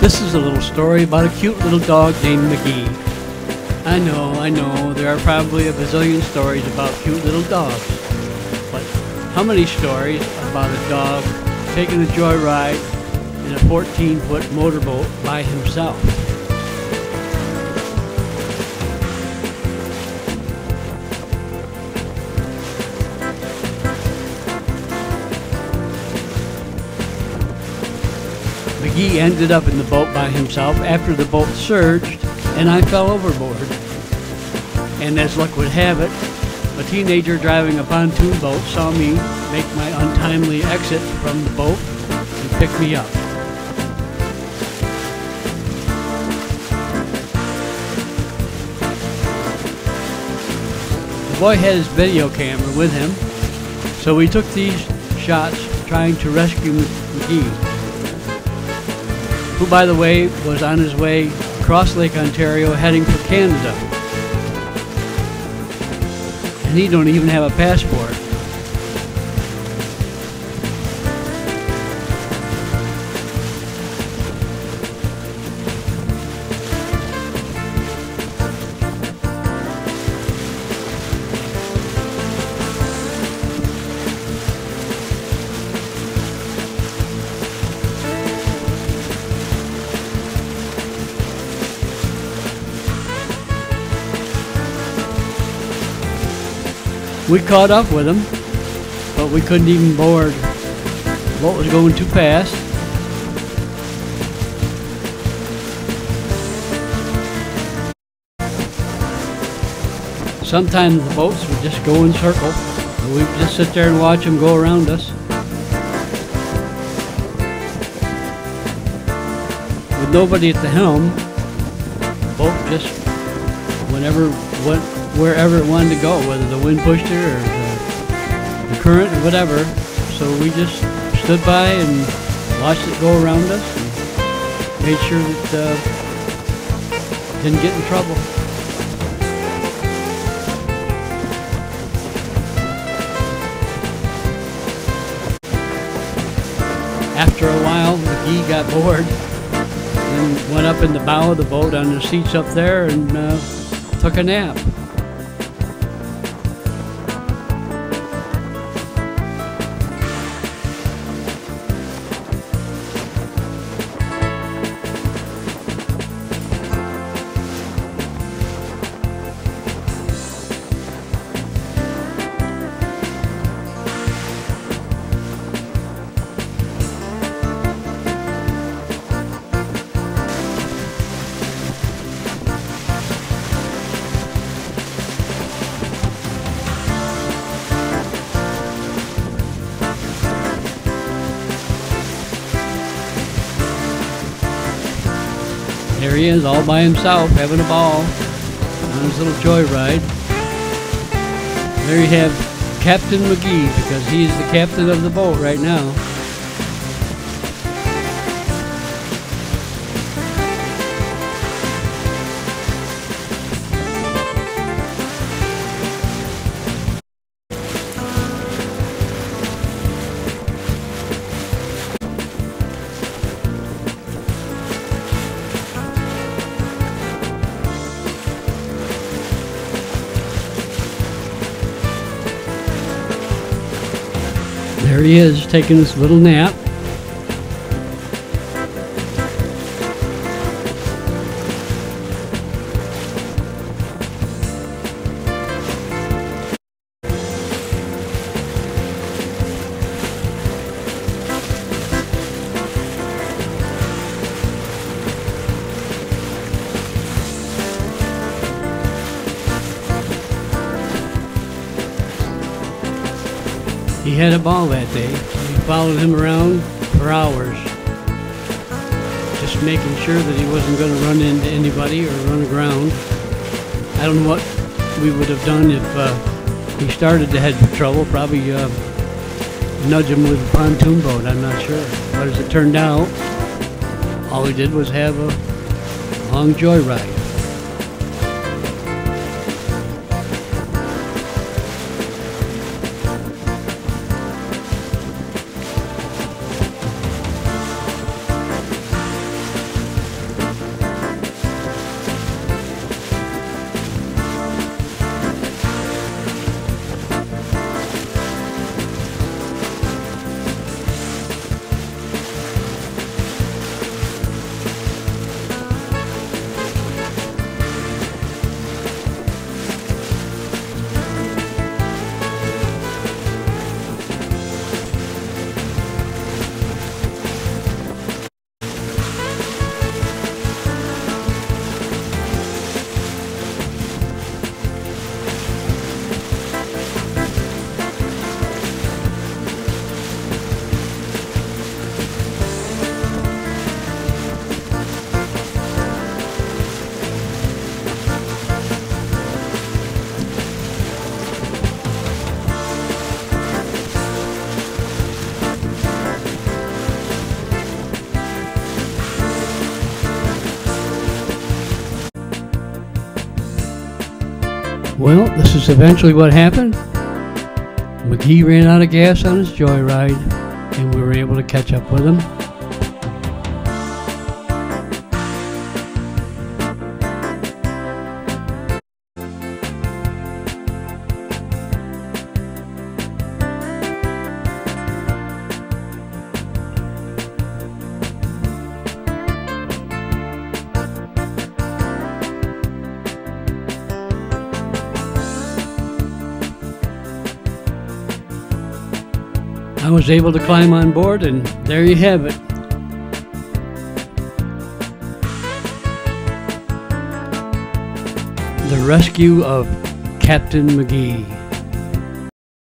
This is a little story about a cute little dog named McGee. I know, there are probably a bazillion stories about cute little dogs. But how many stories about a dog taking a joyride in a 14-foot motorboat by himself? McGee ended up in the boat by himself after the boat surged and I fell overboard. And as luck would have it, a teenager driving a pontoon boat saw me make my untimely exit from the boat and picked me up. The boy had his video camera with him, so we took these shots trying to rescue McGee, who, by the way, was on his way across Lake Ontario heading for Canada. And he don't even have a passport. We caught up with him, but we couldn't even board. The boat was going too fast. Sometimes the boats would just go in circles, and we'd just sit there and watch them go around us. With nobody at the helm, the boat just went wherever it wanted to go, whether the wind pushed it or the current or whatever. So we just stood by and watched it go around us and made sure that it didn't get in trouble. After a while, McGee got bored and went up in the bow of the boat on the seats up there and took a nap. There he is, all by himself, having a ball on his little joyride. There you have Captain McGee, because he's the captain of the boat right now. There he is, taking his little nap. He had a ball that day. We followed him around for hours, just making sure that he wasn't going to run into anybody or run aground. I don't know what we would have done if he started to head for trouble. Probably nudge him with a pontoon boat, I'm not sure. But as it turned out, all we did was have a long joyride. Well, this is eventually what happened. McGee ran out of gas on his joyride, and we were able to catch up with him. I was able to climb on board, and there you have it. The rescue of Captain McGee.